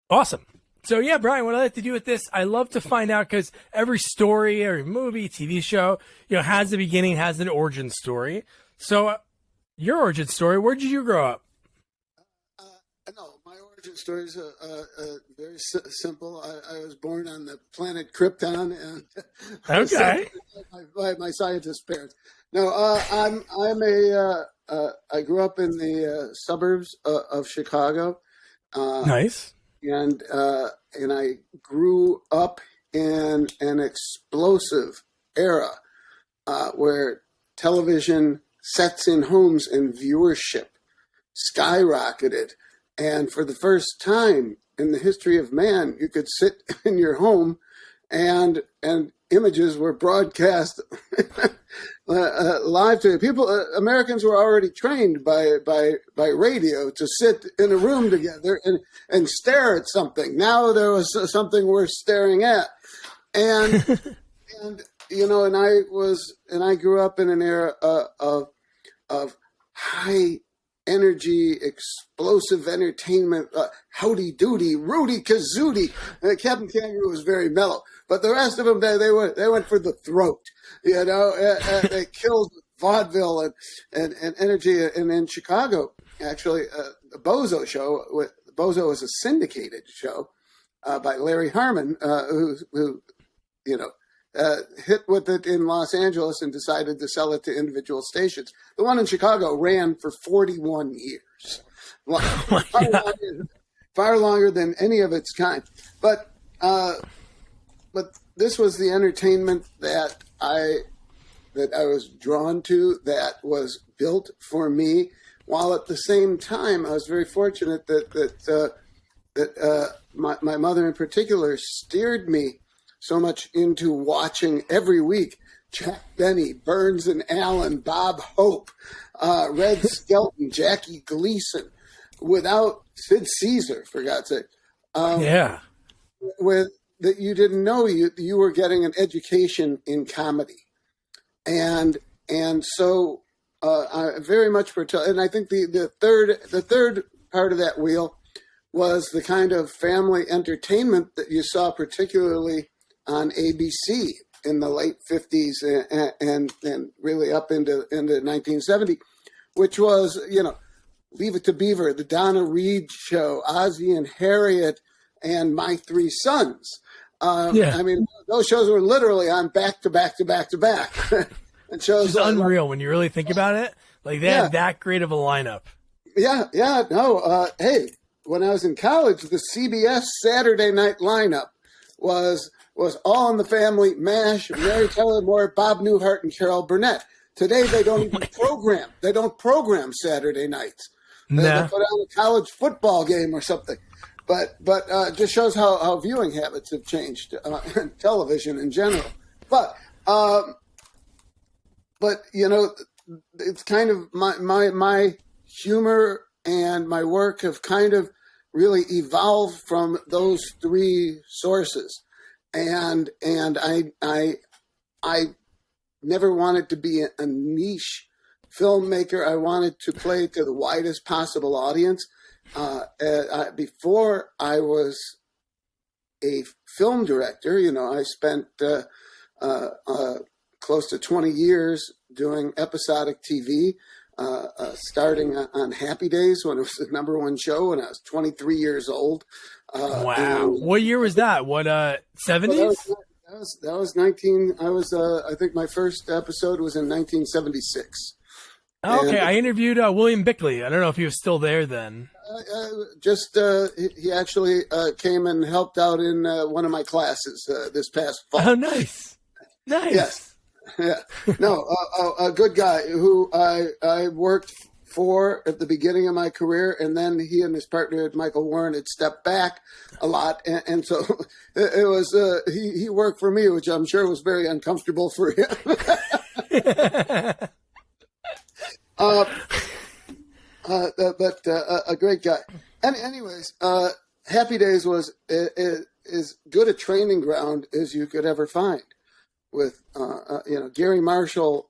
Awesome. So yeah, Brian, what I like to do with this, I love to find out because every story, every movie, TV show, has a beginning, has an origin story. So your origin story, where did you grow up? No, my origin story is very simple. I was born on the planet Krypton, and I was sent Okay. by my scientist parents. No, I grew up in the suburbs of Chicago, uh, Nice. and I grew up in an explosive era where television sets in homes and viewership skyrocketed. And for the first time in the history of man, you could sit in your home and images were broadcast live to people. Americans were already trained by radio to sit in a room together and stare at something. Now there was something worth staring at, and and and I grew up in an era of high energy, explosive entertainment, howdy doody, Rudy Kazootie. Captain Kangaroo was very mellow, but the rest of them they went for the throat. They killed vaudeville and energy. And in Chicago, actually, the Bozo show. Bozo was a syndicated show by Larry Harmon, who you know hit with it in Los Angeles and decided to sell it to individual stations. The one in Chicago ran for 41 years, Oh my far God. longer, far longer than any of its kind. But but this was the entertainment that I was drawn to, that was built for me. While at the same time, I was very fortunate that my mother in particular steered me so much into watching every week Jack Benny, Burns and Allen, Bob Hope, Red Skelton, Jackie Gleason, without Sid Caesar, for God's sake, Yeah. with that you didn't know you were getting an education in comedy, and so I very much and I think the third part of that wheel was the kind of family entertainment that you saw particularly on ABC in the late 50s and really up into 1970, which was, Leave It to Beaver, the Donna Reed Show, Ozzie and Harriet, and My Three Sons. Yeah. I mean, those shows were literally on back to back to back to back. And shows It's unreal when you really think about it. Like they yeah, had that great of a lineup. no. Hey, when I was in college, the CBS Saturday night lineup was All in the Family, MASH, Mary Tyler Moore, Bob Newhart, and Carol Burnett. Today they don't even program. They don't program Saturday nights. They Nah. put on a college football game or something. But just shows how viewing habits have changed in television in general. But it's kind of my humor and my work have kind of really evolved from those three sources, and I never wanted to be a niche filmmaker. I wanted to play to the widest possible audience. Before I was a film director, I spent close to 20 years doing episodic TV, starting on Happy Days when it was the number one show when I was 23 years old. Wow. And What year was that? What, well, 70s? that was 19. I think my first episode was in 1976. Okay. And I interviewed William Bickley. I don't know if he was still there then. he actually came and helped out in one of my classes this past fall. Oh, nice. Nice. Yes. Yeah. No, a good guy who I worked for at the beginning of my career, and then he and his partner Michael Warren had stepped back a lot, and so it was he worked for me, which I'm sure was very uncomfortable for him. uh, but a great guy. And anyways, Happy Days was as good a training ground as you could ever find. With Gary Marshall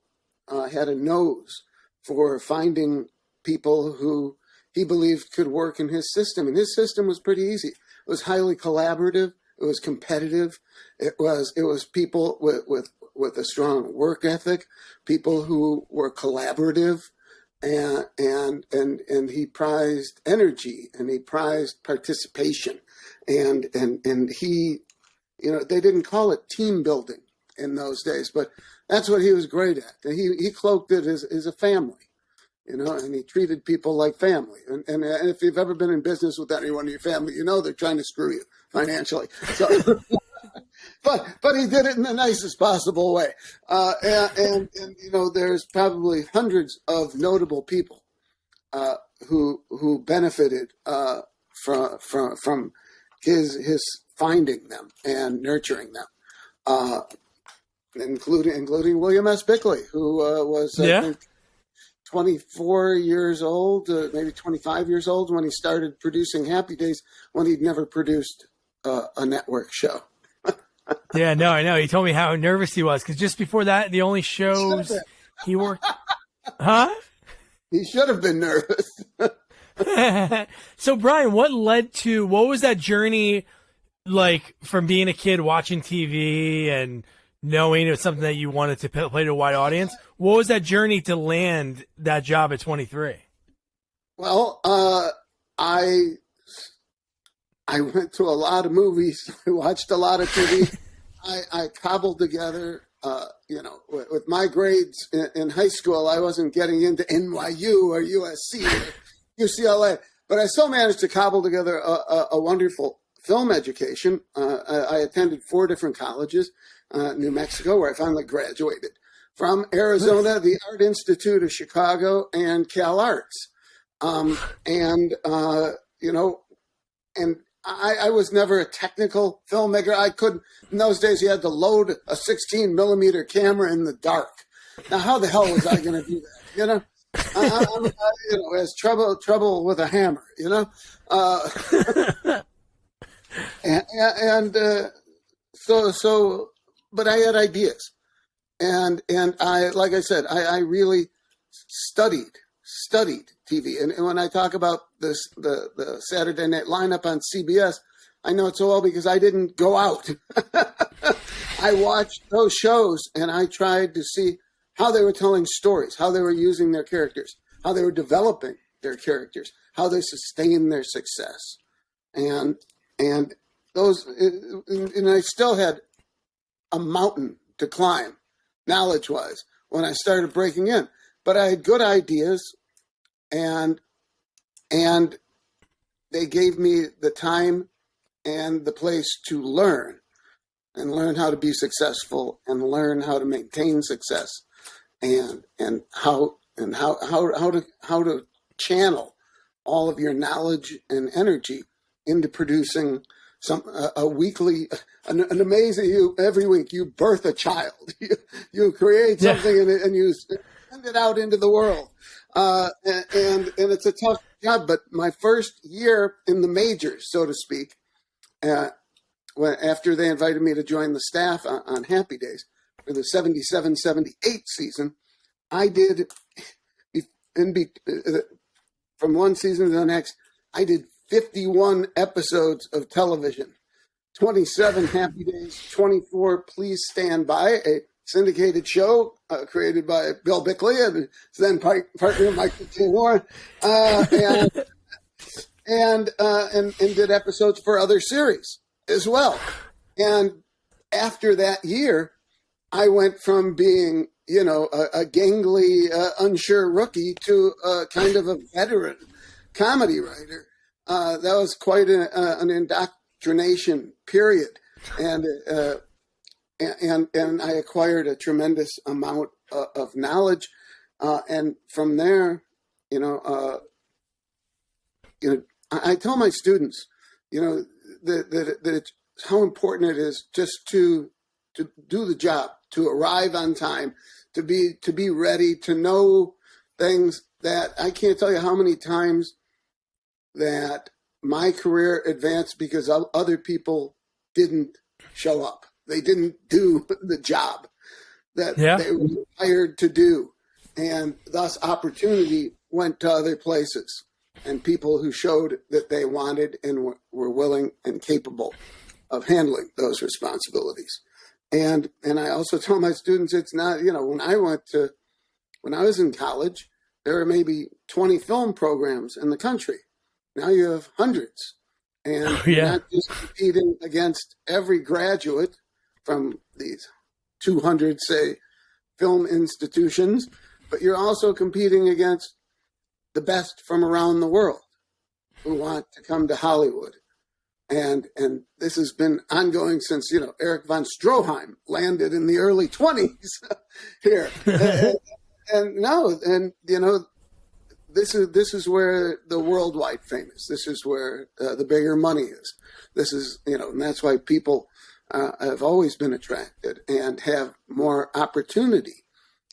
had a nose for finding people who he believed could work in his system, and his system was pretty easy. was highly collaborative. It was competitive. It was people with a strong work ethic, people who were collaborative, and he prized energy, and he prized participation, and he, they didn't call it team building in those days, but that's what he was great at. He cloaked it as a family, and he treated people like family. And if you've ever been in business with anyone in your family, they're trying to screw you financially. So, but he did it in the nicest possible way. And there's probably hundreds of notable people who benefited from his finding them and nurturing them. Including William S. Bickley, who was I think 24 years old, maybe 25 years old when he started producing Happy Days, when he'd never produced a network show. Yeah, no, I know. He told me how nervous he was because just before that, the only shows he worked. Huh? He should have been nervous. So, Brian, what was that journey like from being a kid watching TV and knowing it was something that you wanted to play to a wide audience? What was that journey to land that job at 23? Well, I went to a lot of movies. I watched a lot of TV. I cobbled together, with my grades in high school, I wasn't getting into NYU or USC or UCLA, but I still managed to cobble together a wonderful film education. I attended 4 different colleges. New Mexico, where I finally graduated from, Arizona, the Art Institute of Chicago, and Cal Arts. And I was never a technical filmmaker. In those days, you had to load a 16 millimeter camera in the dark. Now, how the hell was I going to do that? As trouble with a hammer, So, but I had ideas, and I, like I said, I really studied TV. And when I talk about the Saturday night lineup on CBS, I know it so well because I didn't go out. I watched those shows and I tried to see how they were telling stories, how they were using their characters, how they were developing their characters, how they sustained their success. And I still had a mountain to climb, knowledge-wise, when I started breaking in. But I had good ideas, and they gave me the time and the place to learn how to be successful and learn how to maintain success, and how to channel all of your knowledge and energy into producing a weekly, an amazing, every week you birth a child, you create something and you send it out into the world. And it's a tough job, but my first year in the majors, so to speak, after they invited me to join the staff on Happy Days for the 77-78 season, I did, from one season to the next, I did 51 episodes of television, 27 Happy Days, 24 Please Stand By, a syndicated show created by Bill Bickley and then partner Michael T. Warren, and did episodes for other series as well. And after that year, I went from being, a gangly, unsure rookie to kind of a veteran comedy writer. That was quite an indoctrination period, and I acquired a tremendous amount of knowledge, and from there, I tell my students, that it's how important it is just to do the job, to arrive on time, to be ready, to know things that I can't tell you how many times that my career advanced because other people didn't show up. They didn't do the job that they were hired to do. And thus opportunity went to other places. and people who showed that they wanted and were willing and capable of handling those responsibilities. And I also tell my students, it's not, when I was in college, there were maybe 20 film programs in the country. Now you have hundreds. And you're not just competing against every graduate from these 200, say, film institutions, but you're also competing against the best from around the world who want to come to Hollywood. And this has been ongoing since, Eric von Stroheim landed in the early 20s here. This is where the worldwide fame is. This is where the bigger money is. This is, and that's why people have always been attracted and have more opportunity.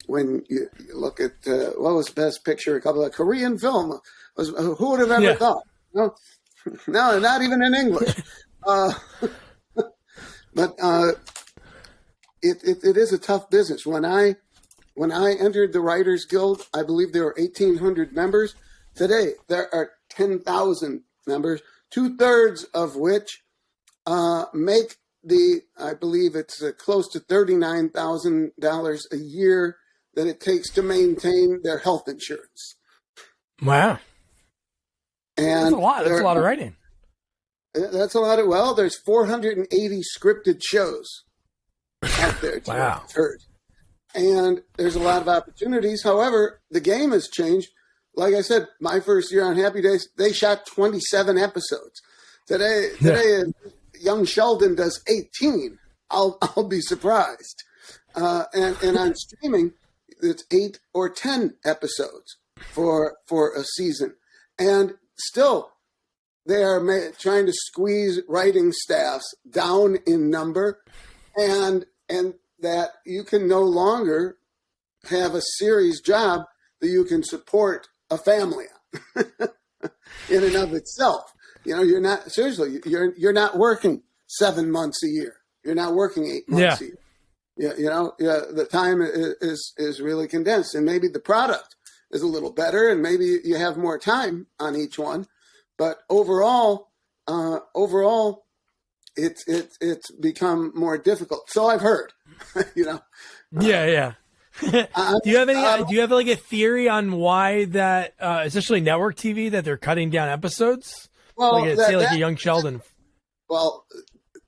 When you look at what was Best Picture, a couple of Korean film, who would have ever thought? No, not even in English. But it is a tough business. When I entered the Writers Guild, I believe there were 1,800 members. Today, there are 10,000 members, 2/3 of which make I believe it's close to $39,000 a year that it takes to maintain their health insurance. Wow. And that's a lot. That's a lot of writing. That's a lot of, there's 480 scripted shows out there. Wow. I've heard. And there's a lot of opportunities. However, the game has changed. Like I said, my first year on Happy Days, they shot 27 episodes. Today, young Sheldon does 18. I'll be surprised. And on streaming, it's 8 or 10 episodes for a season. And still, they are trying to squeeze writing staffs down in number, and that you can no longer have a series job that you can support a family on in and of itself. You're not working 7 months a year. You're not working 8 months a year. The time is really condensed, and maybe the product is a little better, and maybe you have more time on each one. But overall, it's become more difficult. So I've heard, Yeah. Do you have like a theory on why that, especially network TV, that they're cutting down episodes? Well, a young Sheldon. Well,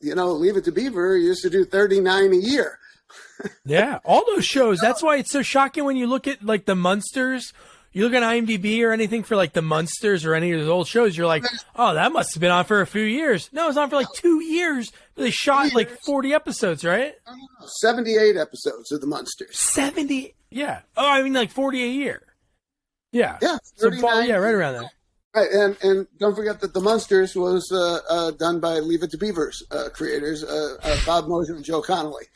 Leave It to Beaver used to do 39 a year. Yeah, all those shows. That's why it's so shocking when you look at like the Munsters. You look at IMDb or anything for like the Munsters or any of those old shows, you're like, oh, that must have been on for a few years. No, it was on for like 2 years. They shot like 40 episodes, right? 78 episodes of the Munsters. 70? Yeah. Oh, I mean like 40 a year. Yeah. Yeah. So, right around there. Right, and don't forget that the Munsters was done by Leave It to Beaver's creators, Bob Mosier and Joe Connolly.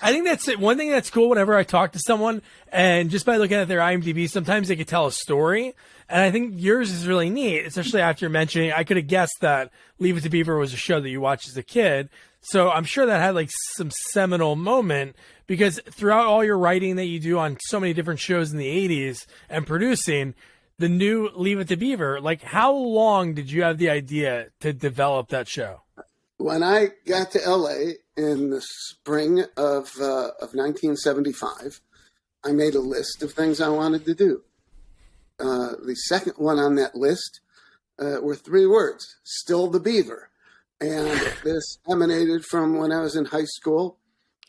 I think that's it. One thing that's cool whenever I talk to someone, and just by looking at their IMDb, sometimes they could tell a story. And I think yours is really neat, especially after mentioning, I could have guessed that Leave It to Beaver was a show that you watched as a kid. So I'm sure that had like some seminal moment, because throughout all your writing that you do on so many different shows in the 80s and producing the new Leave It to Beaver, like how long did you have the idea to develop that show? When I got to LA in the spring of 1975, I made a list of things I wanted to do. The second one on that list were 3 words: Still the Beaver. And this emanated from when I was in high school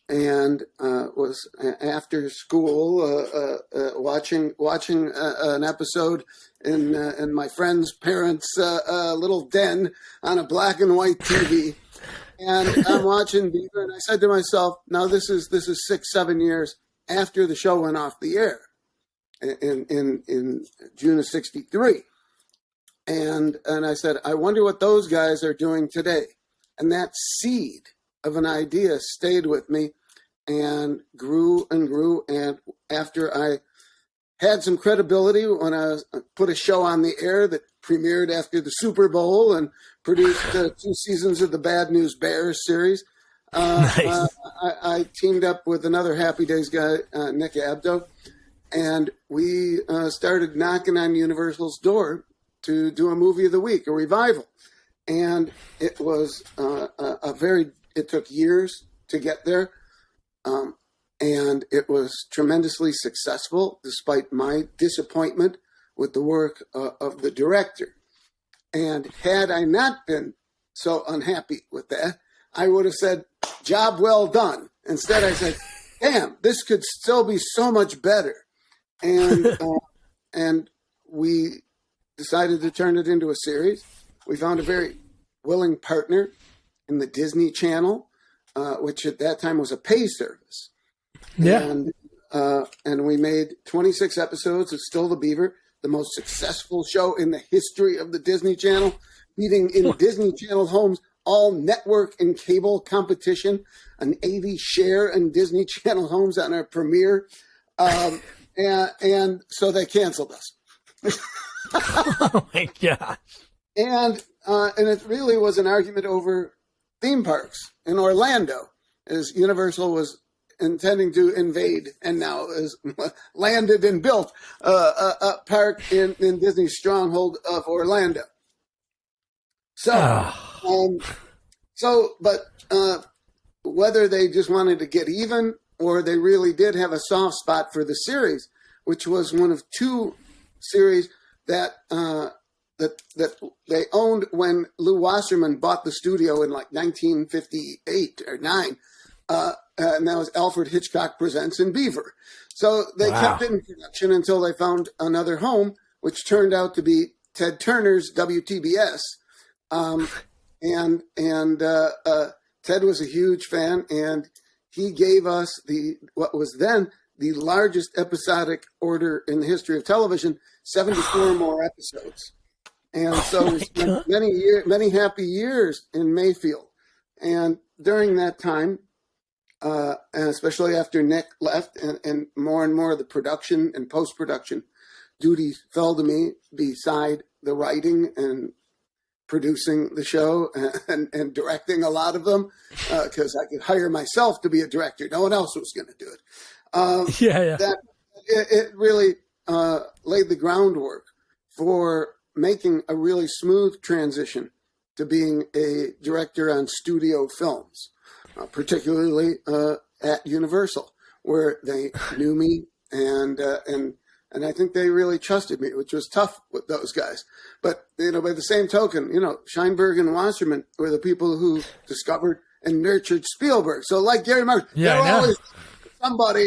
and was after school watching an episode in my friend's parents' little den on a black and white TV. And I'm watching Beaver, and I said to myself, now this is 6-7 years after the show went off the air in June of '63. And I said, I wonder what those guys are doing today. And that seed of an idea stayed with me and grew and grew. And after I had some credibility, when I put a show on the air that premiered after the Super Bowl and produced 2 seasons of the Bad News Bears series, Nice. I teamed up with another Happy Days guy, Nick Abdo, And we started knocking on Universal's door to do a movie of the week, a revival. And it was it took years to get there. And it was tremendously successful, despite my disappointment with the work of the director. And had I not been so unhappy with that, I would have said, job well done. Instead, I said, damn, this could still be so much better. And we decided to turn it into a series. We found a very willing partner in the Disney Channel, which at that time was a pay service. Yeah. And we made 26 episodes of Still the Beaver, the most successful show in the history of the Disney Channel, beating in Disney Channel homes all network and cable competition, an 80 share in Disney Channel homes on our premiere. And so they canceled us. Oh my gosh. And it really was an argument over theme parks in Orlando, as Universal was intending to invade and now has landed and built a park in Disney's stronghold of Orlando. So, but whether they just wanted to get even or they really did have a soft spot for the series, which was one of two series that they owned when Lou Wasserman bought the studio in like 1958 or 9. And that was Alfred Hitchcock Presents and Beaver. So they kept it in production until they found another home, which turned out to be Ted Turner's WTBS. And Ted was a huge fan, and he gave us what was then the largest episodic order in the history of television, 74 more episodes. And so we spent many happy years in Mayfield. And during that time, and especially after Nick left and more of the production and post-production duties fell to me beside the writing and producing the show and directing a lot of them, because I could hire myself to be a director. No one else was going to do it. That it really laid the groundwork for making a really smooth transition to being a director on studio films, particularly at Universal, where they knew me and I think they really trusted me, which was tough with those guys. But, by the same token, Scheinberg and Wasserman were the people who discovered and nurtured Spielberg. So like Gary Martin, there were always somebody,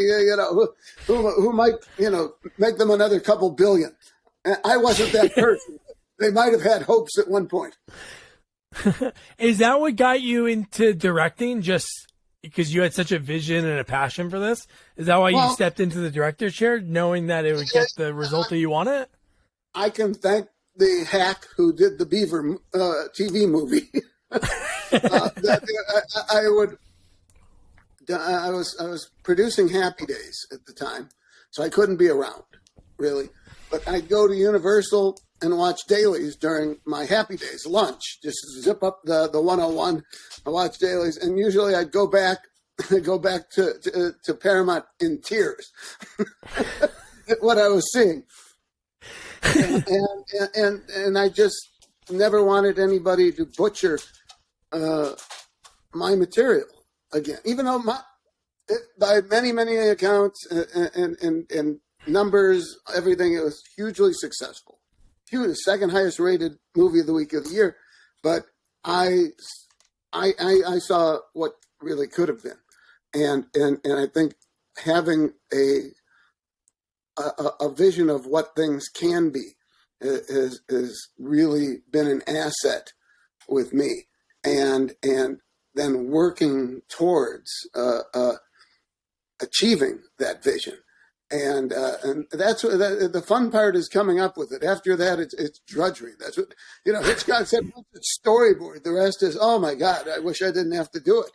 who might, make them another couple billion. And I wasn't that person. They might have had hopes at one point. Is that what got you into directing? Just because you had such a vision and a passion for this? Is that why you stepped into the director's chair, knowing that it would get the result that you wanted? I can thank the hack who did the Beaver TV movie. I was producing Happy Days at the time, so I couldn't be around, really. But I'd go to Universal and watch dailies during my Happy Days lunch. Just zip up the 101, I watch dailies, and usually I'd go back to Paramount in tears at what I was seeing, and I just never wanted anybody to butcher my material again, even though by many accounts and numbers, everything, it was hugely successful. The second highest rated movie of the week of the year, but I saw what really could have been, and I think having a vision of what things can be has really been an asset with me, and then working towards achieving that vision. And that's what the fun part is, coming up with it. After that, it's drudgery. That's what, Hitchcock said, storyboard. The rest is, oh my God, I wish I didn't have to do it.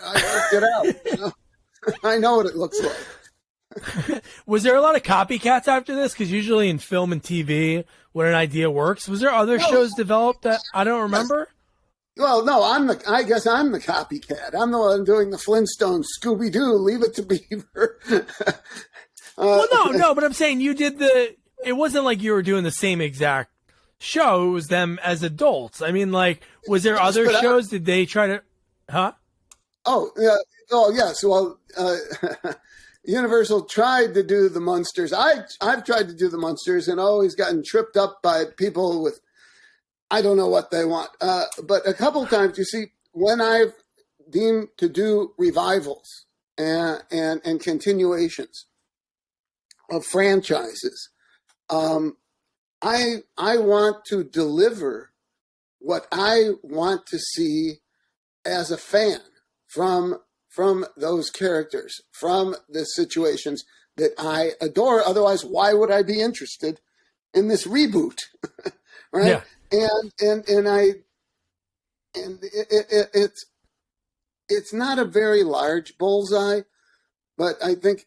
I worked it out. I know what it looks like. Was there a lot of copycats after this? Because usually in film and TV, when an idea works, was there other shows developed that I don't remember? Well, no, I guess I'm the copycat. I'm the one doing the Flintstones, Scooby-Doo, Leave It to Beaver. Well, no, but I'm saying you did it wasn't like you were doing the same exact show. It was them as adults. I mean, like, was there other shows? Did they try to, huh? Oh, yeah. Oh, yes. Well, Universal tried to do the Munsters. I've tried to do the Munsters and always gotten tripped up by people with, I don't know what they want. But a couple of times, you see, when I've deemed to do revivals and continuations of franchises, I want to deliver what I want to see as a fan from those characters, from the situations that I adore. Otherwise, why would I be interested in this reboot? Right? Yeah. It's not a very large bullseye, but I think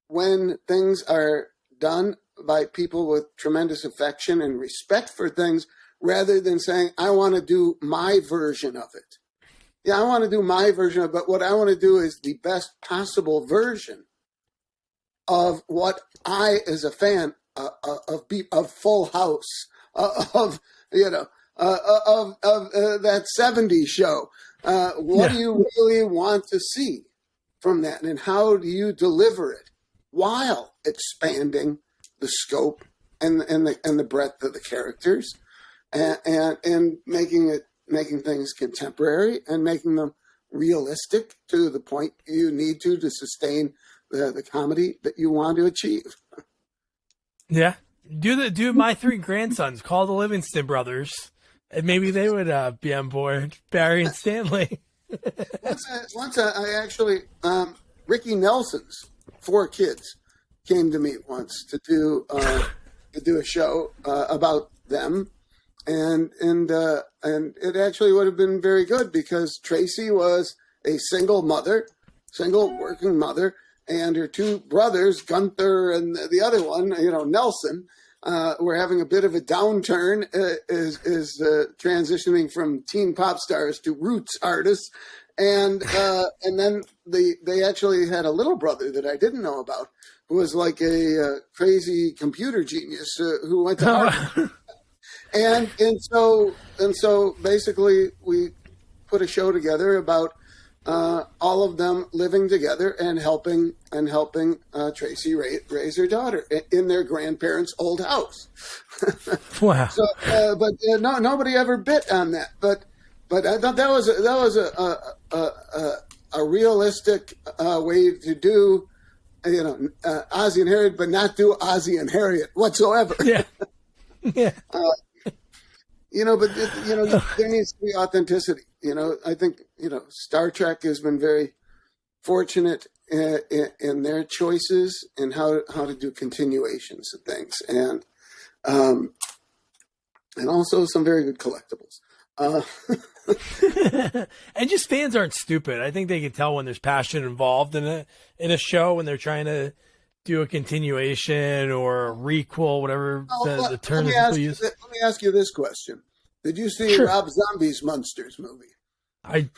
when things are done by people with tremendous affection and respect for things, rather than saying, I want to do my version of it. Yeah, I want to do my version of it, but what I want to do is the best possible version of what I, as a fan of Full House, of that 70s show. What do you really want to see from that, and how do you deliver it while expanding the scope and the breadth of the characters, and making things contemporary and making them realistic to the point you need to sustain the comedy that you want to achieve. Yeah. Do my three grandsons, call the Livingston brothers, and maybe they would be on board, Barry and Stanley. Once I actually, Ricky Nelson's 4 kids came to me once to do a show about them, and it actually would have been very good because Tracy was a single working mother, and her 2 brothers, Gunther and the other one, Nelson, were having a bit of a downturn, is transitioning from teen pop stars to roots artists, and then they actually had a little brother that I didn't know about, who was like a crazy computer genius who went to Harvard. and so basically we put a show together about all of them living together and helping Tracy raise her daughter in their grandparents' old house. Wow! So, but nobody ever bit on that. But I thought that was a realistic way to do, Ozzie and Harriet, but not do Ozzie and Harriet whatsoever. Yeah. Yeah. But there needs to be authenticity. I think Star Trek has been very fortunate in their choices and how to do continuations of things, and also some very good collectibles. And just fans aren't stupid. I think they can tell when there's passion involved in a show when they're trying to do a continuation or a requel, whatever the term people use. Let me ask you this question: did you see Rob Zombie's Munsters movie? I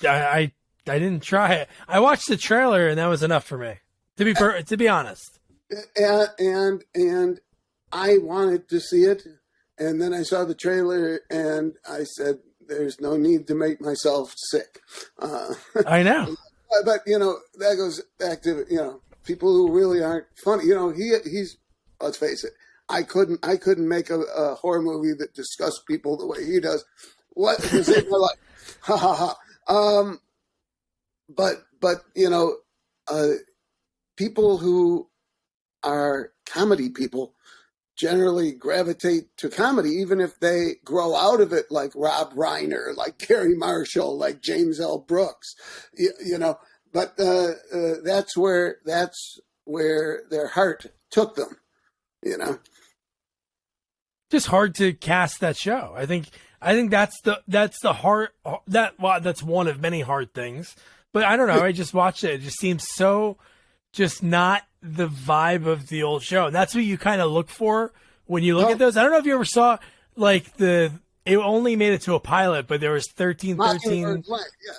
didn't try it. I watched the trailer and that was enough for me. To be honest. And I wanted to see it, and then I saw the trailer and I said, "There's no need to make myself sick." I know, but that goes back to people who really aren't funny. He's let's face it. I couldn't make a horror movie that discussed people the way he does. What to save my life? Ha ha ha. But people who are comedy people generally gravitate to comedy, even if they grow out of it, like Rob Reiner, like Gary Marshall, like James L. Brooks. But that's where their heart took them. Just hard to cast that show. I think that's the hard that's one of many hard things. But I don't know. I just watched it. It just seems so just not the vibe of the old show. And that's what you kind of look for when you look at those. I don't know if you ever saw it only made it to a pilot, but there was 1313.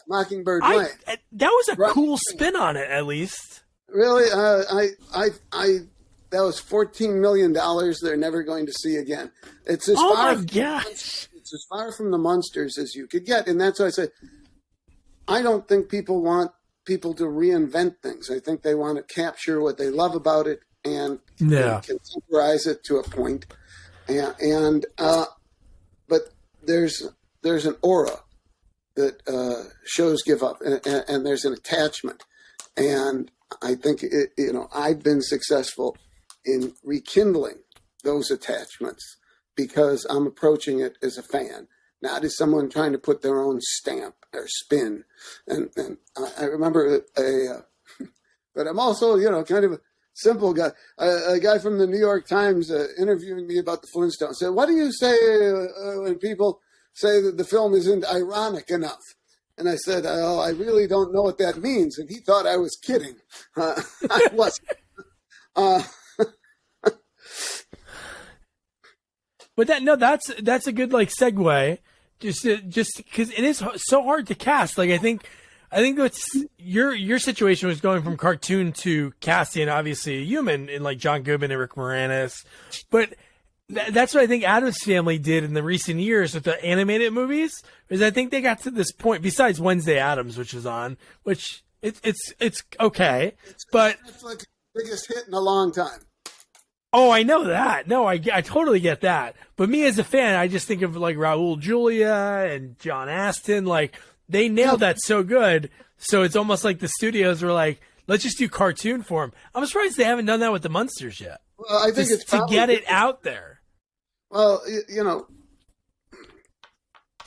Mockingbird Lane. That was a cool spin on it, at least. Really, that was $14 million. They're never going to see again. It's as Oh far. my gosh. It's as far from the Munsters as you could get, and that's why I say I don't think people want people to reinvent things. I think they want to capture what they love about it and contemporize it to a point. But there's an aura that shows give up, and there's an attachment, and I think I've been successful in rekindling those attachments because I'm approaching it as a fan, not as someone trying to put their own stamp or spin. And I remember but I'm also kind of a simple guy. A guy from the New York Times interviewing me about the Flintstones said, "What do you say when people say that the film isn't ironic enough?" And I said, "Oh, I really don't know what that means." And he thought I was kidding. I wasn't. But that's a good segue, just because it is so hard to cast. I think that's your situation was going from cartoon to casting, obviously a human in John Goodman and Rick Moranis, but that's what I think Addams Family did in the recent years with the animated movies. Is I think they got to this point. Besides Wednesday Addams, which is on, which it's okay, but it's like the biggest hit in a long time. Oh, I know that. No, I totally get that. But me as a fan, I just think of Raul Julia and John Astin. They nailed that so good. So it's almost like the studios were like, let's just do cartoon form. I'm surprised they haven't done that with the Munsters yet. Well, I think it's to get it out there. Well,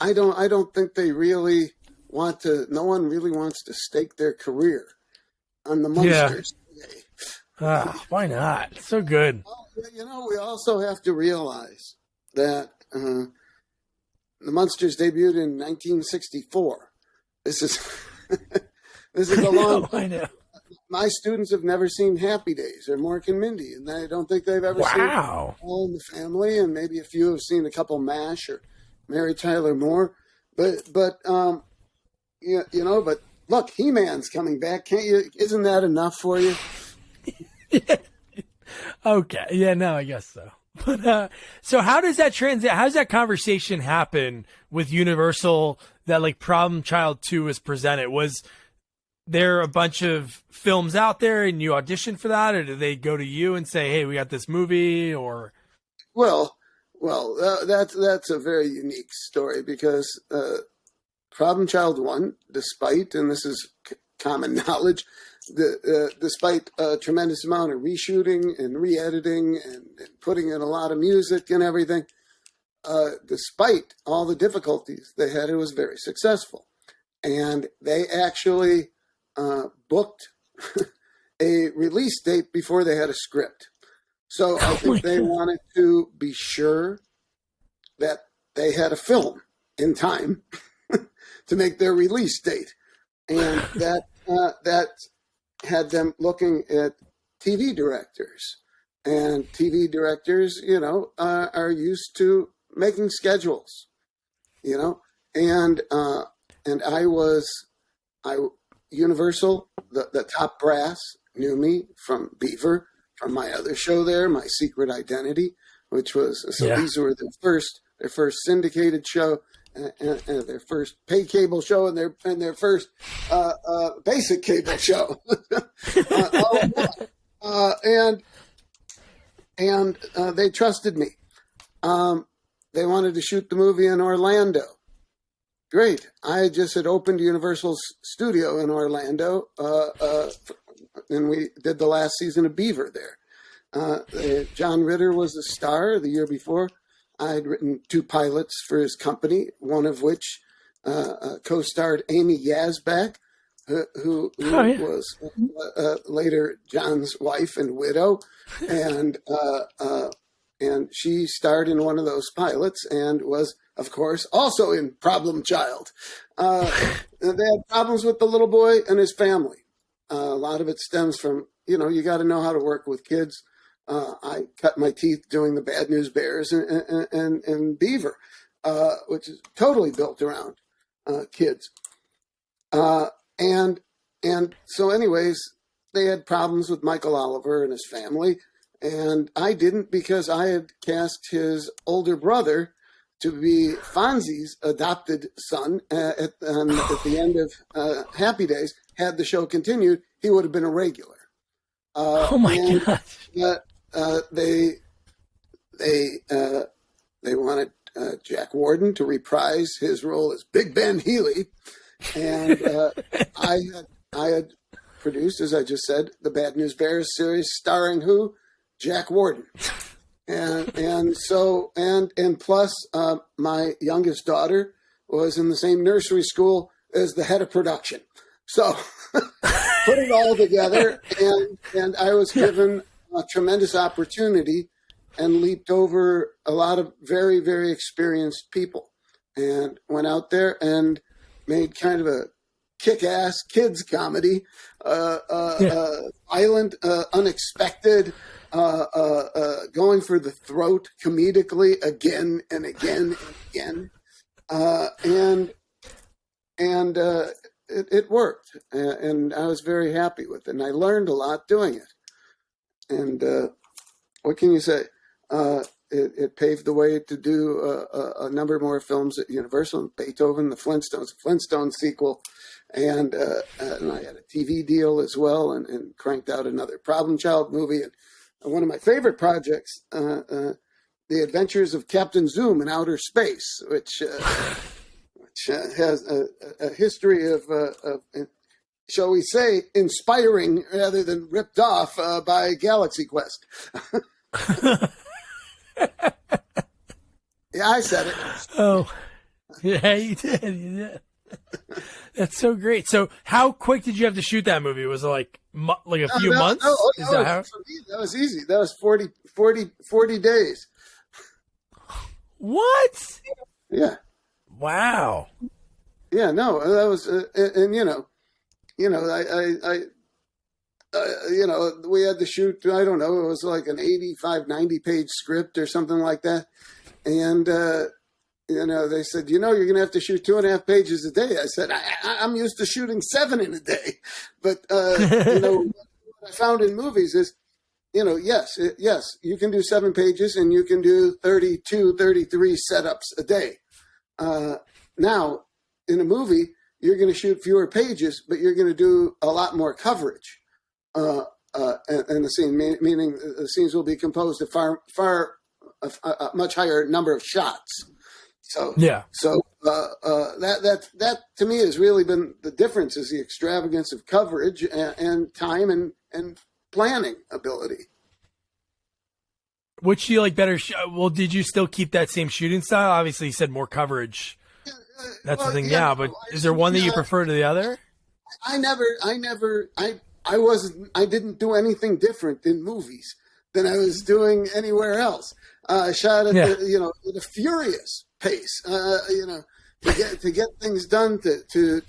I don't think they really want to. No one really wants to stake their career on the Munsters. Why not? It's so good. Well, we also have to realize that the Munsters debuted in 1964. This is a long time. I know. My students have never seen Happy Days or Mork and Mindy, and I don't think they've ever seen All in the Family, and maybe a few have seen a couple MASH or Mary Tyler Moore. But look, He-Man's coming back. Can't you? Isn't that enough for you? Okay. Yeah, no, I guess so. But so how does that how does that conversation happen with Universal that Problem Child 2 was presented? Was there a bunch of films out there and you auditioned for that, or did they go to you and say, "Hey, we got this movie"? Or well, that's a very unique story because Problem Child 1, despite, and this is common knowledge, despite a tremendous amount of reshooting and re-editing and putting in a lot of music and everything, despite all the difficulties they had, it was very successful. And they actually booked a release date before they had a script. So I think they wanted to be sure that they had a film in time to make their release date. And that had them looking at TV directors, and TV directors, are used to making schedules, and Universal, the top brass knew me from Beaver, from my other show there, My Secret Identity, which was, these were their first syndicated show, and their first pay cable show, and their first basic cable show, and they trusted me. They wanted to shoot the movie in Orlando. Great! I just had opened Universal's studio in Orlando, and we did the last season of Beaver there. John Ritter was the star the year before. I had written 2 pilots for his company, one of which co-starred Amy Yazbek, who was later John's wife and widow, and she starred in one of those pilots and was, of course, also in Problem Child. And they had problems with the little boy and his family. A lot of it stems from, you got to know how to work with kids. I cut my teeth doing the Bad News Bears and Beaver, which is totally built around kids. And so anyways, they had problems with Michael Oliver and his family, and I didn't because I had cast his older brother to be Fonzie's adopted son. At the end of Happy Days, had the show continued, he would have been a regular. Oh my gosh! They wanted Jack Warden to reprise his role as Big Ben Healy, and I had produced, as I just said, the Bad News Bears series starring who? Jack Warden. And plus, my youngest daughter was in the same nursery school as the head of production. So put it all together, and I was given a tremendous opportunity and leaped over a lot of very, very experienced people and went out there and made kind of a kick-ass kids comedy, violent, unexpected, going for the throat comedically again and again and again, and it worked, and I was very happy with it, and I learned a lot doing it. And what can you say? It paved the way to do a number more films at Universal, Beethoven, the Flintstones sequel, and I had a TV deal as well, and cranked out another Problem Child movie. And one of my favorite projects, The Adventures of Captain Zoom in Outer Space, which has a history of, shall we say, inspiring rather than ripped off by Galaxy Quest. Yeah, I said it. Oh, yeah, you did. You did. That's so great. So, how quick did you have to shoot that movie? Was it like a few months? Is that how? For me, that was easy. That was 40 days. What? Yeah. Wow. Yeah. No, that was, and we had to shoot. I don't know. It was like an 85, 90-page script or something like that, and. They said, you're going to have to shoot 2.5 pages a day. I said, I'm used to shooting 7 in a day. But, what I found in movies is, yes, you can do 7 pages and you can do 32, 33 setups a day. Now, in a movie, you're going to shoot fewer pages, but you're going to do a lot more coverage in the scene, meaning the scenes will be composed of a much higher number of shots. So yeah. So that to me has really been the difference, is the extravagance of coverage and time and planning ability. Which do you like better? Well, did you still keep that same shooting style? Obviously, you said more coverage. That's the thing. Yeah, but is there one that you prefer to the other? I didn't do anything different in movies than I was doing anywhere else. I shot at at a furious pace, to get things done, to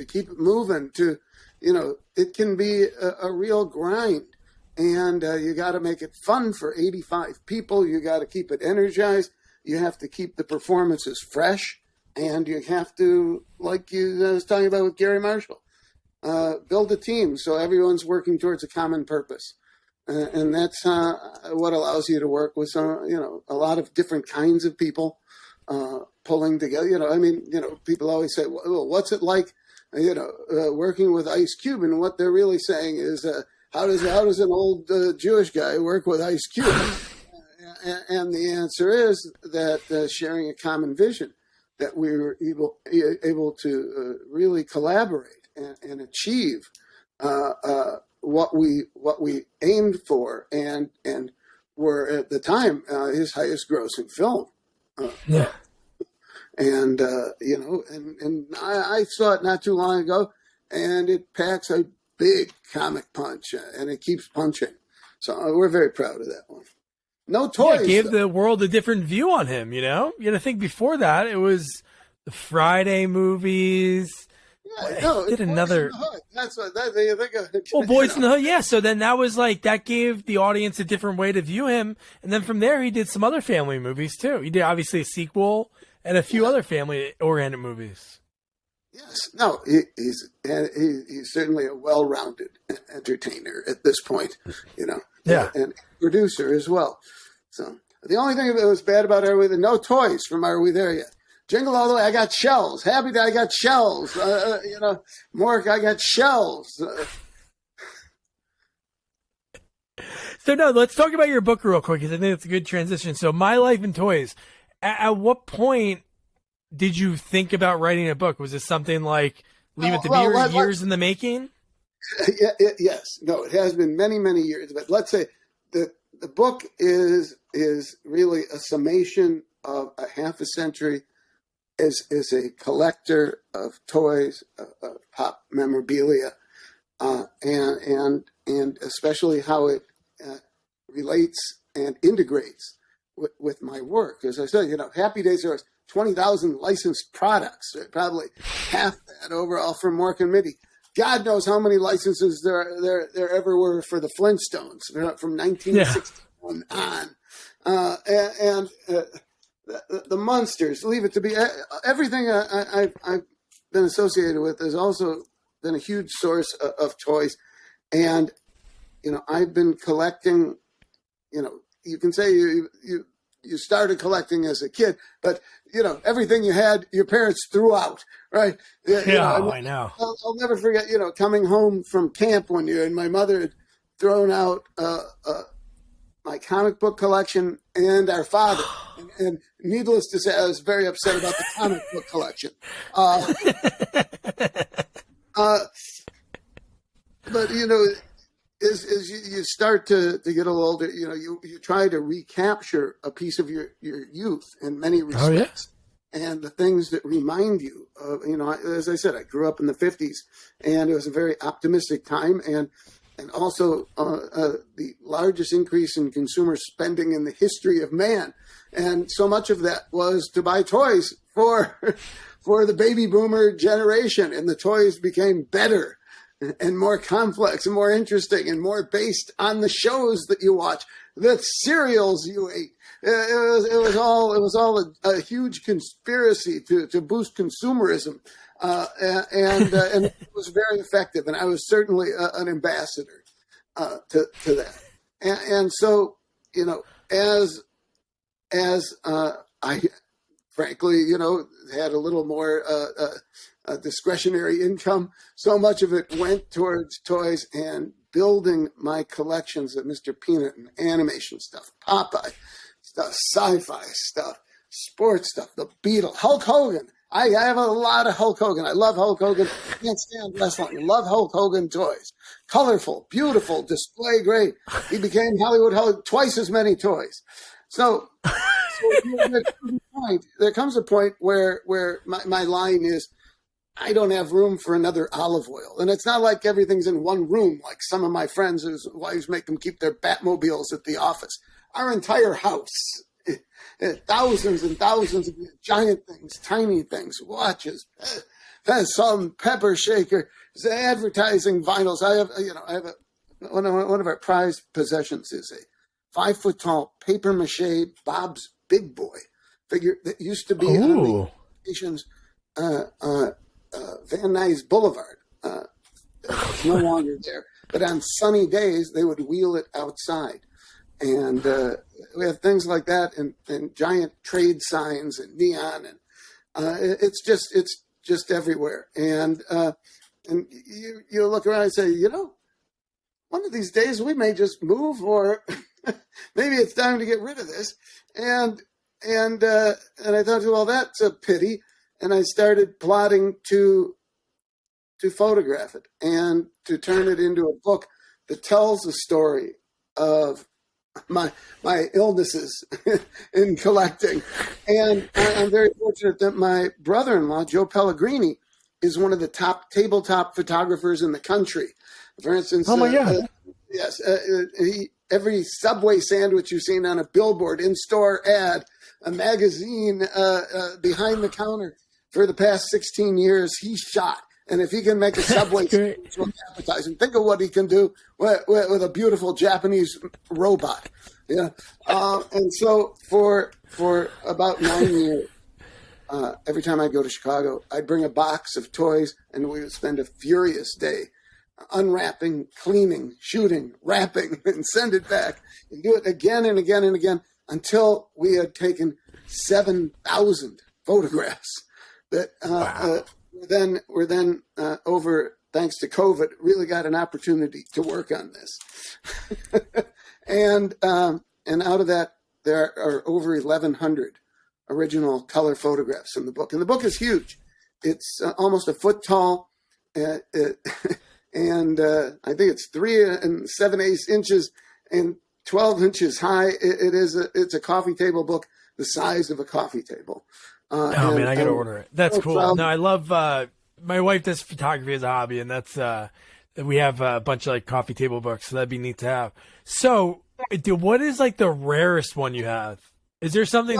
keep it moving, it can be a real grind, and you got to make it fun for 85 people. You got to keep it energized. You have to keep the performances fresh, and you have to, like I was talking about with Gary Marshall, build a team so everyone's working towards a common purpose. And that's what allows you to work with a lot of different kinds of people pulling together. People always say, well, what's it like, working with Ice Cube? And what they're really saying is, how does an old Jewish guy work with Ice Cube? And the answer is that sharing a common vision, that we were able to really collaborate and achieve what we aimed for, and were at the time his highest grossing film. And I saw it not too long ago, and it packs a big comic punch, and it keeps punching. So we're very proud of that one. No toys. Yeah, gave the world a different view on him. You got to think before that it was the Friday movies. Yeah, no, did another. That's what they think of. Well, Boys in the Hood, yeah. So then that was that gave the audience a different way to view him, and then from there he did some other family movies too. He did obviously a sequel and a few other family-oriented movies. Yes, no, he's certainly a well-rounded entertainer at this point, Yeah. and producer as well. So the only thing that was bad about Are We There? No toys from Are We There Yet? Jingle All the Way, I got shells. Happy Day, I got shells. Mork, I got shells. So no, let's talk about your book real quick, because I think it's a good transition. So My Life in Toys. At what point did you think about writing a book? Was this something like Leave It to Beaver, years in the making? Yes. No, it has been many, many years. But let's say the book is really a summation of a half a century as a collector of toys, of pop memorabilia, and especially how it relates and integrates with my work. As I said, Happy Days are 20,000 licensed products, probably half that overall from Mork and Mindy. God knows how many licenses there ever were for the Flinstones from 1961 on. And the Munsters, Leave It to Be. Everything I've been associated with has also been a huge source of toys. And, I've been collecting, you can say you started collecting as a kid, but everything you had, your parents threw out, right? I know. I'll never forget, coming home from camp one year, and my mother had thrown out my comic book collection and our father. And needless to say, I was very upset about the comic book collection. But as you start to get a little older, you try to recapture a piece of your youth in many respects. Oh, yeah. And the things that remind you of, as I said, I grew up in the 50s, and it was a very optimistic time, and also the largest increase in consumer spending in the history of man. And so much of that was to buy toys for the baby boomer generation, and the toys became better and more complex and more interesting and more based on the shows that you watch, the cereals you ate. It was all a huge conspiracy to boost consumerism, and it was very effective. And I was certainly an ambassador to that. And so, as I frankly, had a little more discretionary income, so much of it went towards toys and building my collections of Mr. Peanut and animation stuff, Popeye stuff, sci-fi stuff, sports stuff, the Beatles, Hulk Hogan. I have a lot of Hulk Hogan. I love Hulk Hogan. Can't stand wrestling. I love Hulk Hogan toys. Colorful, beautiful, display great. He became Hollywood Hulk, twice as many toys. So there comes a point where my line is, I don't have room for another olive oil. And it's not like everything's in one room, like some of my friends whose wives make them keep their Batmobiles at the office. Our entire house, thousands and thousands of giant things, tiny things, watches, salt and pepper shaker, advertising vinyls. I have one of our prized possessions is a 5-foot-tall paper mache Bob's Big Boy figure that used to be on the station's Van Nuys Boulevard. It's no longer there. But on sunny days, they would wheel it outside. And we have things like that, and giant trade signs and neon, and it's just everywhere. And you look around and say, one of these days we may just move, or maybe it's time to get rid of this. And I thought, well, that's a pity. And I started plotting to photograph it and to turn it into a book that tells the story of my illnesses in collecting. And I'm very fortunate that my brother-in-law, Joe Pellegrini, is one of the top tabletop photographers in the country. For instance, oh my God. Yes, every Subway sandwich you've seen on a billboard, in-store ad, a magazine behind the counter for the past 16 years, he's shot. And if he can make a Subway sandwich look appetizing, think of what he can do with a beautiful Japanese robot. Yeah. And so for about 9 years, every time I'd go to Chicago, I'd bring a box of toys, and we would spend a furious day unwrapping, cleaning, shooting, wrapping, and send it back, and do it again and again and again until we had taken 7,000 photographs. That we're then over, thanks to COVID, really got an opportunity to work on this, and out of that there are over 1,100 original color photographs in the book, and the book is huge. It's almost a foot tall, and I think it's 3 7/8 inches and 12 inches high. It's a coffee table book the size of a coffee table. Man, I gotta order it. That's cool. Proud. No, I love. My wife does photography as a hobby, and that's we have a bunch of like coffee table books, so that'd be neat to have. So, what is like the rarest one you have? Is there something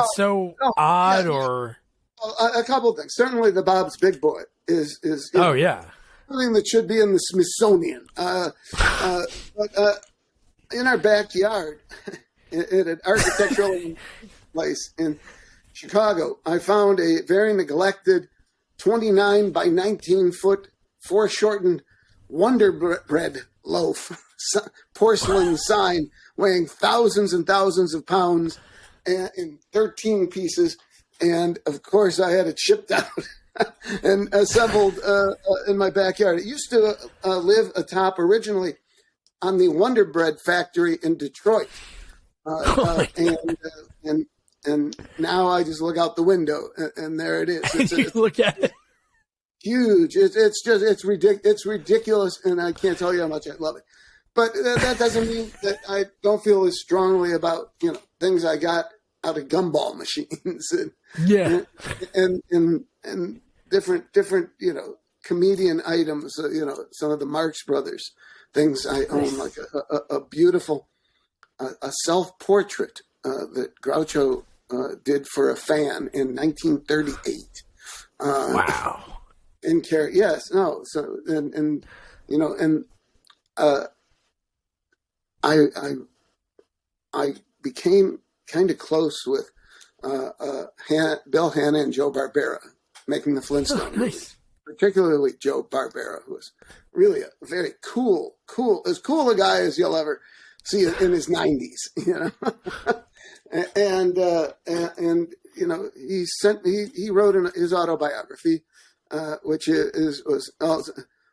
odd or? A couple of things. Certainly, the Bob's Big Boy is something that should be in the Smithsonian. But in our backyard, at an architectural place in Chicago, I found a very neglected 29 by 19 foot foreshortened Wonder Bread loaf porcelain sign weighing thousands and thousands of pounds in 13 pieces. And of course, I had it shipped out and assembled in my backyard. It used to live atop originally on the Wonder Bread factory in Detroit. And now I just look out the window and there it is. It's look at it. Huge. It's ridiculous. And I can't tell you how much I love it. But that doesn't mean that I don't feel as strongly about, things I got out of gumball machines and different, comedian items, some of the Marx Brothers things I own, like a beautiful, a self-portrait that Groucho did for a fan in 1938. Wow. Yes, no. So, I became kind of close with Bill Hanna and Joe Barbera making the Flintstones movies, particularly Joe Barbera, who was really a very cool, as cool a guy as you'll ever see in his 90s, and he wrote in his autobiography, which was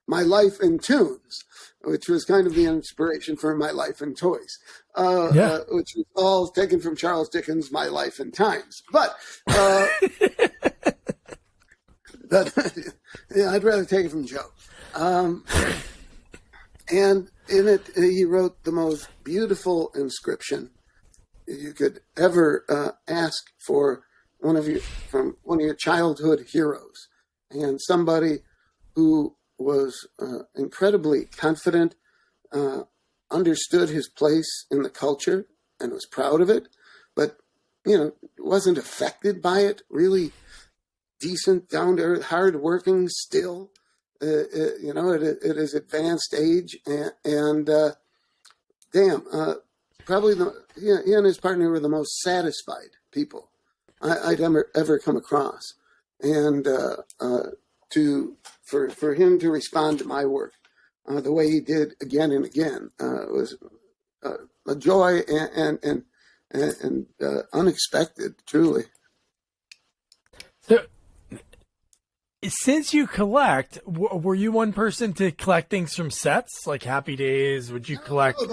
My Life in Tunes, which was kind of the inspiration for My Life in Toys, which was all taken from Charles Dickens' My Life in Times. But I'd rather take it from Joe. And in it, he wrote the most beautiful inscription you could ever ask for from one of your childhood heroes, and somebody who was incredibly confident, understood his place in the culture and was proud of it, but wasn't affected by it. Really decent, down to earth, hard working still. At his advanced age, and probably he and his partner were the most satisfied people I'd ever come across, and for him to respond to my work the way he did again and again was a joy and unexpected, truly. So, since you collect, were you one person to collect things from sets like Happy Days? Would you collect?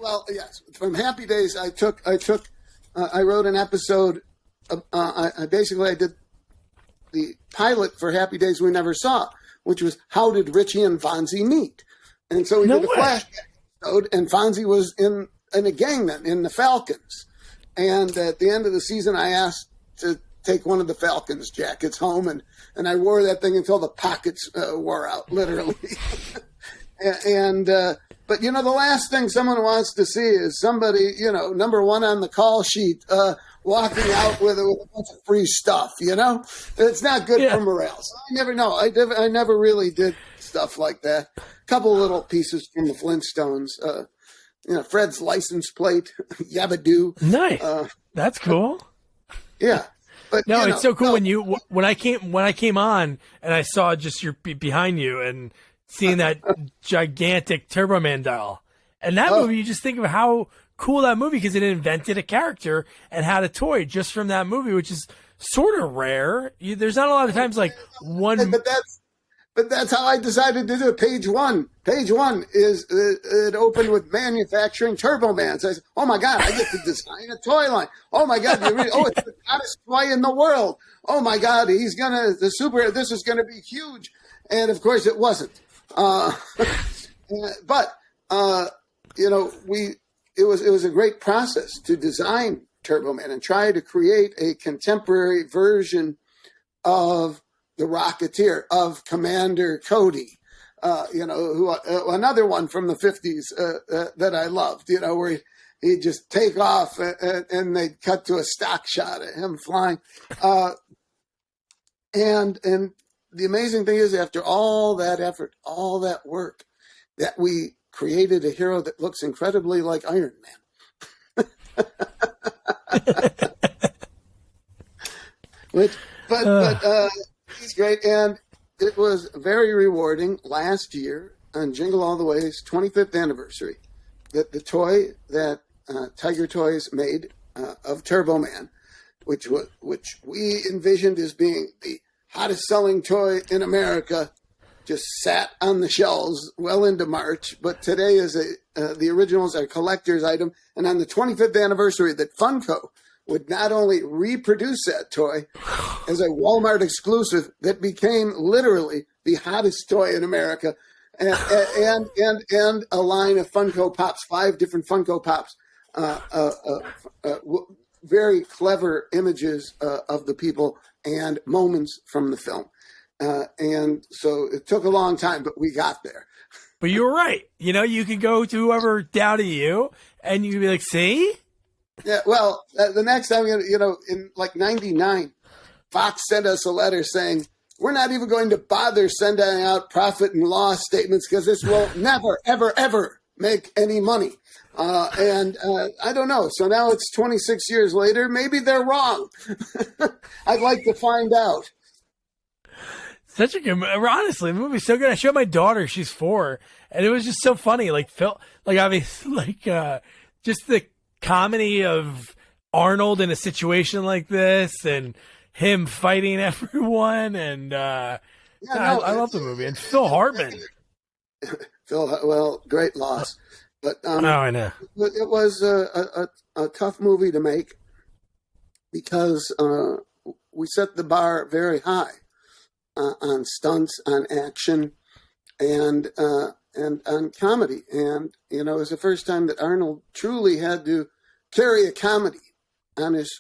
Well, yes. From Happy Days, I wrote an episode. I did the pilot for Happy Days We Never Saw, which was How Did Richie and Fonzie Meet? And so we did a flashback episode, and Fonzie was in a gang then in the Falcons. And at the end of the season, I asked to take one of the Falcons jackets home, and I wore that thing until the pockets wore out, literally. But the last thing someone wants to see is somebody, number one on the call sheet, walking out with a bunch of free stuff. It's not good for morale. So I never know. I never really did stuff like that. A couple little pieces from the Flintstones. Fred's license plate, Yabadoo. Nice. That's cool. Yeah. But No, you know, it's so cool no, when I came on and I saw just your behind you and seeing that gigantic Turboman doll. And that oh, movie, you just think of how cool that movie because it invented a character and had a toy just from that movie, which is sort of rare. There's not a lot of times like one. but that's how I decided to do it. Page one. Page one is it opened with manufacturing Turboman. So I said, oh my God, I get to design a toy line. Oh my God, it's the hottest toy in the world. Oh my God, this is gonna be huge. And of course it wasn't. But it was a great process to design Turboman and try to create a contemporary version of the Rocketeer, of Commander Cody, another one from the 50s that I loved, where he'd just take off and they'd cut to a stock shot of him flying. And the amazing thing is, after all that effort, all that work, that we created a hero that looks incredibly like Iron Man. But he's great, and it was very rewarding last year on Jingle All the Way's 25th anniversary that the toy that Tiger Toys made of Turboman, which we envisioned as being the hottest selling toy in America, just sat on the shelves well into March. But today is the originals are a collector's item, and on the 25th anniversary, that Funko would not only reproduce that toy as a Walmart exclusive that became literally the hottest toy in America, and a line of Funko Pops, 5 different Funko Pops, very clever images of the people and moments from the film. And so it took a long time, but we got there. But you were right. You could go to whoever doubted you and you'd be like, see? Yeah, well, the next time, in like 99, Fox sent us a letter saying, we're not even going to bother sending out profit and loss statements because this will never, ever, ever make any money. And I don't know. So now it's 26 years later. Maybe they're wrong. I'd like to find out. Such a good movie. Honestly, the movie's so good. I showed my daughter, she's 4, and it was just so funny. Like, just the comedy of Arnold in a situation like this and him fighting everyone. And I love the movie. And Phil Hartman. Great loss. But I know. It was a tough movie to make because we set the bar very high on stunts, on action, and on comedy. And it was the first time that Arnold truly had to carry a comedy on his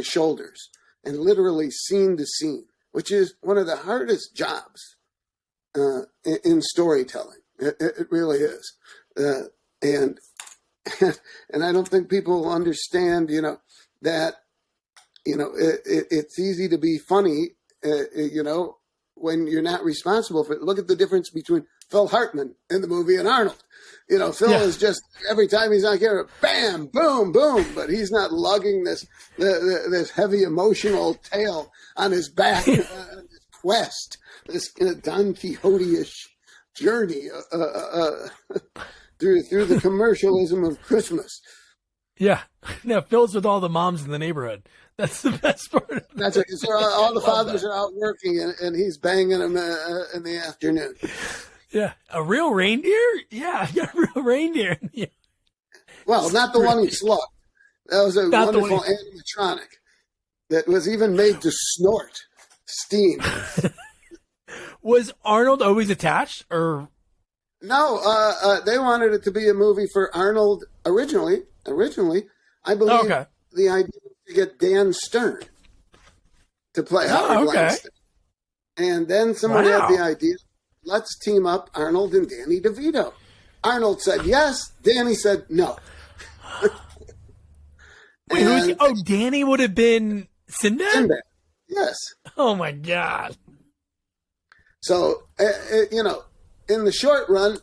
shoulders and literally scene to scene, which is one of the hardest jobs in storytelling. It really is. And I don't think people understand, that, it's easy to be funny, when you're not responsible for it. Look at the difference between Phil Hartman in the movie and Arnold. Phil is just, every time he's on camera, bam, boom, boom, but he's not lugging this heavy emotional tale on his back, this quest, this Don Quixote-ish journey through the commercialism of Christmas. Yeah. No, Phil's with all the moms in the neighborhood. That's the best part. That's it. So all the fathers are out working, and he's banging them in the afternoon. Yeah. A real reindeer? Yeah, I got a real reindeer. Yeah. Well, not the one he slugged. That was a wonderful animatronic that was even made to snort steam. Was Arnold always attached, or? No, they wanted it to be a movie for Arnold originally. I believe the idea was to get Dan Stern to play Howard Langston. And then someone had the idea, let's team up Arnold and Danny DeVito. Arnold said yes. Danny said no. Wait, Danny would have been Sinbad? Sinbad, yes. Oh, my God. So, in the short run,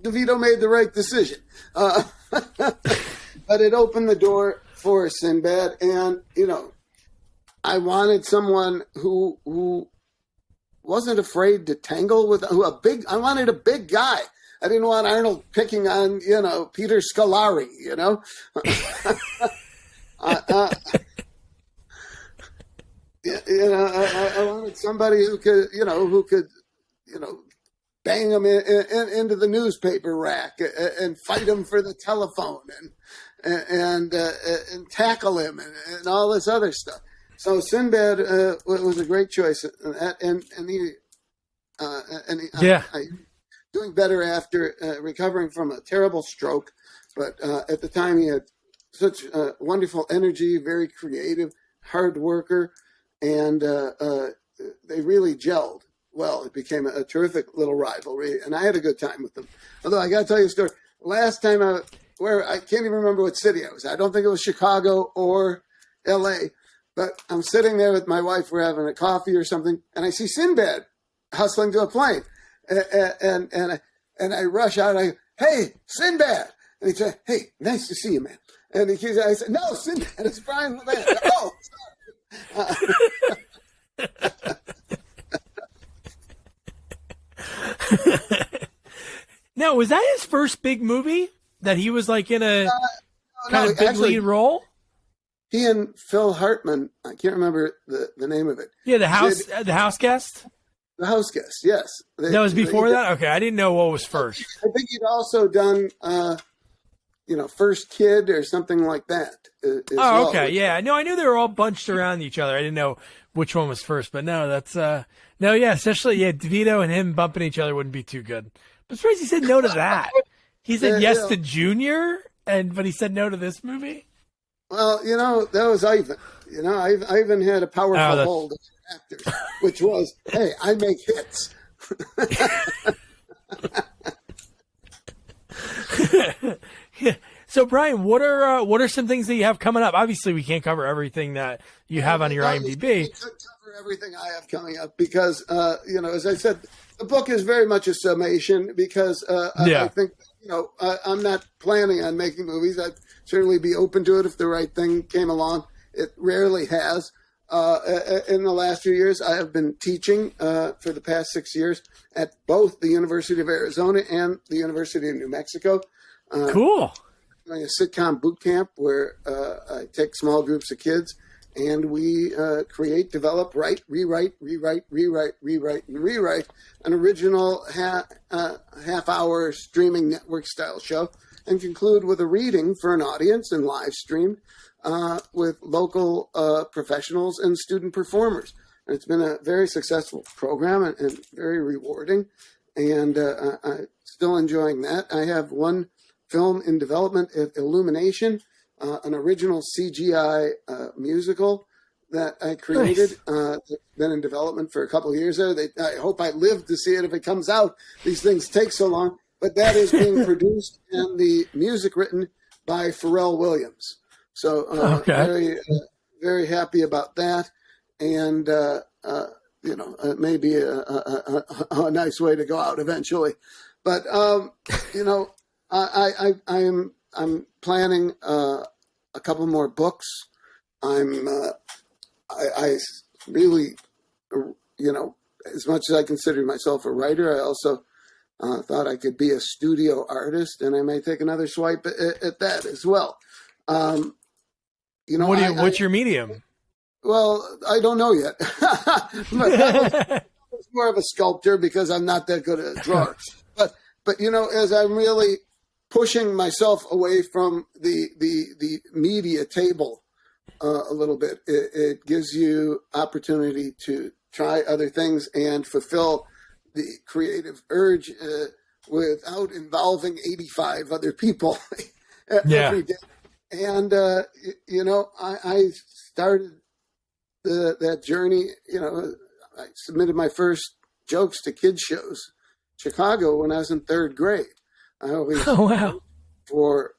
DeVito made the right decision. But it opened the door for Sinbad. And, I wanted someone who wasn't afraid to tangle with I wanted a big guy. I didn't want Arnold picking on, Peter Scolari, I wanted somebody who could, bang him into the newspaper rack and fight him for the telephone and tackle him and all this other stuff. So Sinbad was a great choice, and he doing better after recovering from a terrible stroke. But at the time, he had such wonderful energy, very creative, hard worker, and they really gelled well. It became a terrific little rivalry, and I had a good time with them. Although I got to tell you a story. Last time I can't even remember what city I was. I don't think it was Chicago or L.A., but I'm sitting there with my wife. We're having a coffee or something, and I see Sinbad hustling to a plane. And I rush out. I go, "Hey, Sinbad!" And he said, "Hey, nice to see you, man." And I said, "No, Sinbad, it's Brian Levant." Oh, sorry. Now, was that his first big movie that he was like in a kind of big lead role? He and Phil Hartman, I can't remember the name of it. Yeah, the house guest. The house guest, yes. That was before that? Okay, I didn't know what was first. I think he'd also done, First Kid or something like that. Okay, yeah. No, I knew they were all bunched around each other. I didn't know which one was first, but no, that's especially DeVito and him bumping each other wouldn't be too good. But I'm surprised he said no to that. He said yes to Junior, but he said no to this movie. Well, that was Ivan. Ivan had a powerful hold of actors, which was, hey, I make hits. Yeah. So, Brian, what are some things that you have coming up? Obviously, we can't cover everything that you have on your IMDb. We could cover everything I have coming up because, as I said, the book is very much a summation because I think, I'm not planning on making movies. I'd certainly be open to it if the right thing came along. It rarely has. In the last few years, I have been teaching for the past 6 years at both the University of Arizona and the University of New Mexico. Cool. Doing a sitcom boot camp where I take small groups of kids and we create, develop, write, rewrite an original half-hour streaming network-style show and conclude with a reading for an audience and live stream with local professionals and student performers. And it's been a very successful program and very rewarding, and I'm still enjoying that. I have one film in development at Illumination, an original CGI musical that I created. Nice. Been in development for a couple of years there. I hope I live to see it if it comes out. These things take so long. But that is being produced and the music written by Pharrell Williams. So very, very happy about that. And, it may be a nice way to go out eventually. But, I'm planning a couple more books. I really, as much as I consider myself a writer, I also thought I could be a studio artist, and I may take another swipe at that as well. What's your medium? Well, I don't know yet. But was more of a sculptor because I'm not that good at drawing. But as I'm really pushing myself away from the media table a little bit, it gives you opportunity to try other things and fulfill the creative without involving 85 other people every day. And, I started that journey, I submitted my first jokes to kids shows, Chicago, when I was in third grade. I always for,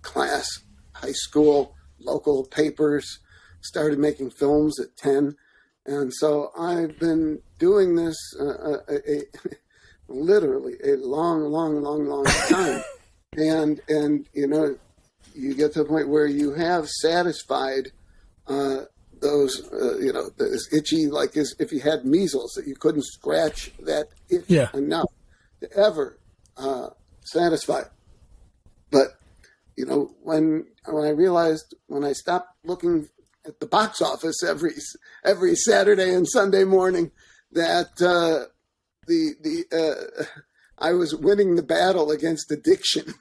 class, high school, local papers, started making films at 10. And so I've been doing this literally a long time. and you get to the point where you have satisfied the those, as itchy, like as if you had measles, that you couldn't scratch that itch enough to ever satisfy. But, when I realized, when I stopped looking at the box office every Saturday and Sunday morning, that I was winning the battle against addiction.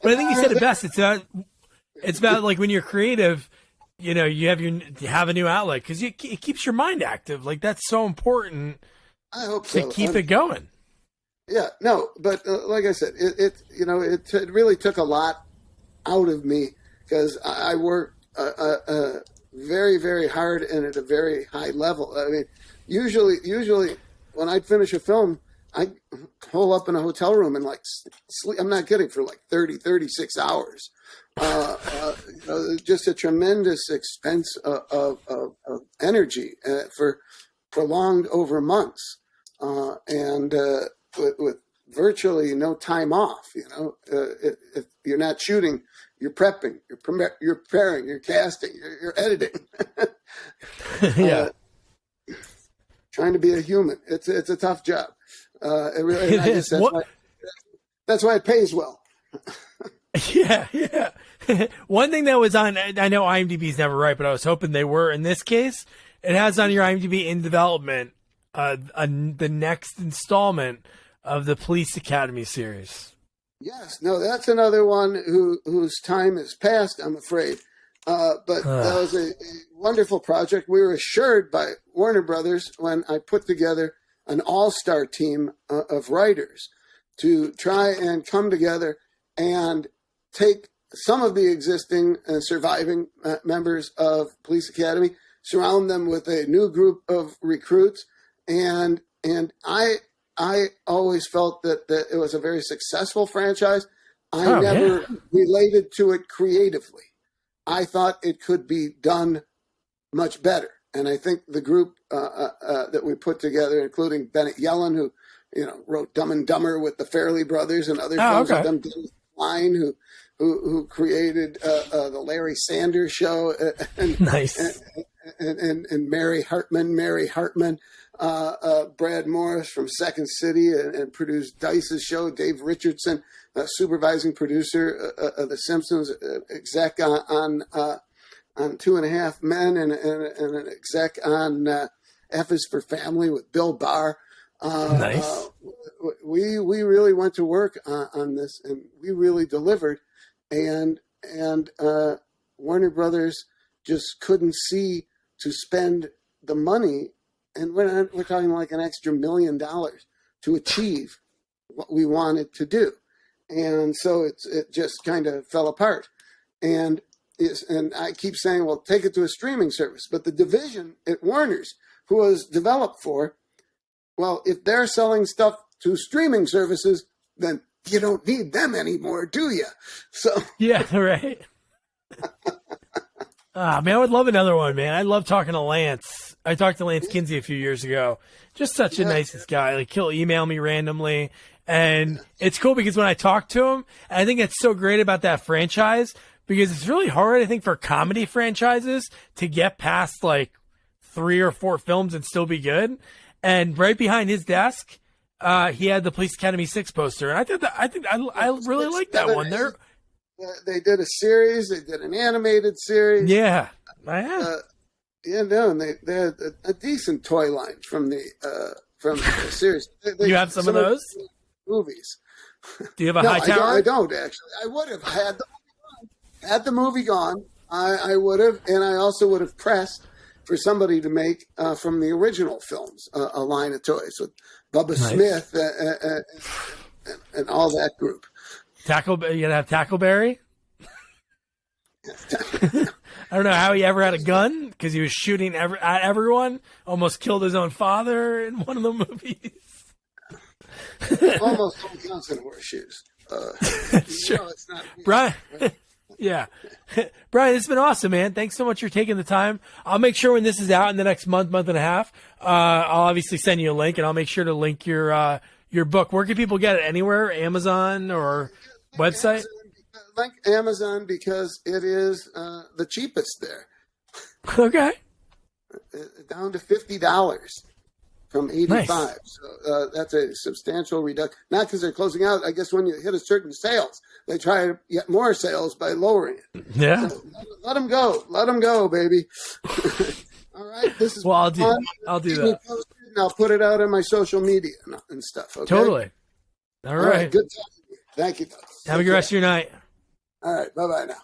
But I think you said it best. It's about like when you're creative, you have a new outlet because it keeps your mind active. Like that's so important. I hope to keep it going. Yeah, no, but like I said, it really took a lot out of me because I worked very, very hard and at a very high level. I mean, usually when I'd finish a film, I'd hole up in a hotel room and sleep. I'm not kidding, for 36 hours. Just a tremendous expense of energy for prolonged over months, and with virtually no time off. If you're not shooting, you're prepping, you're preparing, you're casting, you're editing. Yeah. Trying to be a human. It's a tough job. That's why it pays well. Yeah. One thing that was on, I know IMDb's never right, but I was hoping they were in this case. It has on your IMDb in development, the next installment of the Police Academy series. Yes, no, that's another one whose time has passed, I'm afraid. But that was a wonderful project. We were assured by Warner Brothers when I put together an all-star team of writers to try and come together and take some of the existing surviving members of Police Academy, surround them with a new group of recruits, and I always felt that it was a very successful franchise. I never related to it creatively. I thought it could be done much better. And I think the group that we put together, including Bennett Yellen, who wrote Dumb and Dumber with the Farrelly brothers and other films with them, Dennis Klein, who created the Larry Sanders Show, and nice, and Mary Hartman, Brad Morris from Second City, and produced Dice's show. Dave Richardson, supervising producer of The Simpsons, exec on 2.5 Men, and an exec on F is for Family with Bill Barr. Nice. We really went to work on this, and we really delivered. And Warner Brothers just couldn't see to spend the money, and we're talking like an extra $1 million to achieve what we wanted to do. And so it just kind of fell apart. And I keep saying, well, take it to a streaming service. But the division at Warner's, who was developed for, well, if they're selling stuff to streaming services, then you don't need them anymore, do you? So yeah, right. Man, I would love another one, man. I love talking to Lance. I talked to Lance Kinsey a few years ago. Just such a nicest guy. Like, he'll email me randomly. And it's cool because when I talk to him, and I think it's so great about that franchise, because it's really hard, I think, for comedy franchises to get past 3 or 4 films and still be good. And right behind his desk, he had the Police Academy 6 poster. And I really like that one. They did a series. They did an animated series. Yeah, I have. And they had a decent toy line from the series. You have some of those movies. Do you have a high tower? I don't actually. I would have had the movie gone. I would have, and I also would have pressed for somebody to make from the original films a line of toys with Bubba Smith and all that group. You gotta have Tackleberry. I don't know how he ever had a gun because he was shooting at everyone. Almost killed his own father in one of the movies. Almost all counts in horseshoes. Sure. It's not Brian. Yeah. Brian, it's been awesome, man. Thanks so much for taking the time. I'll make sure when this is out in the next month and a half, I'll obviously send you a link, and I'll make sure to link your book. Where can people get it? Anywhere? Amazon or website? link Amazon because it is the cheapest there. Okay. Down to $50 from $85. Nice. So that's a substantial reduction. Not because they're closing out. I guess when you hit a certain sales, they try to get more sales by lowering it. Yeah. So let them go. Let them go, baby. All right. This is Well, I'll do Keep me that. posted, and I'll put it out on my social media and stuff. Okay. Totally. All right. Good talking to you. Thank you. Have a good rest of your night. All right. Bye-bye now.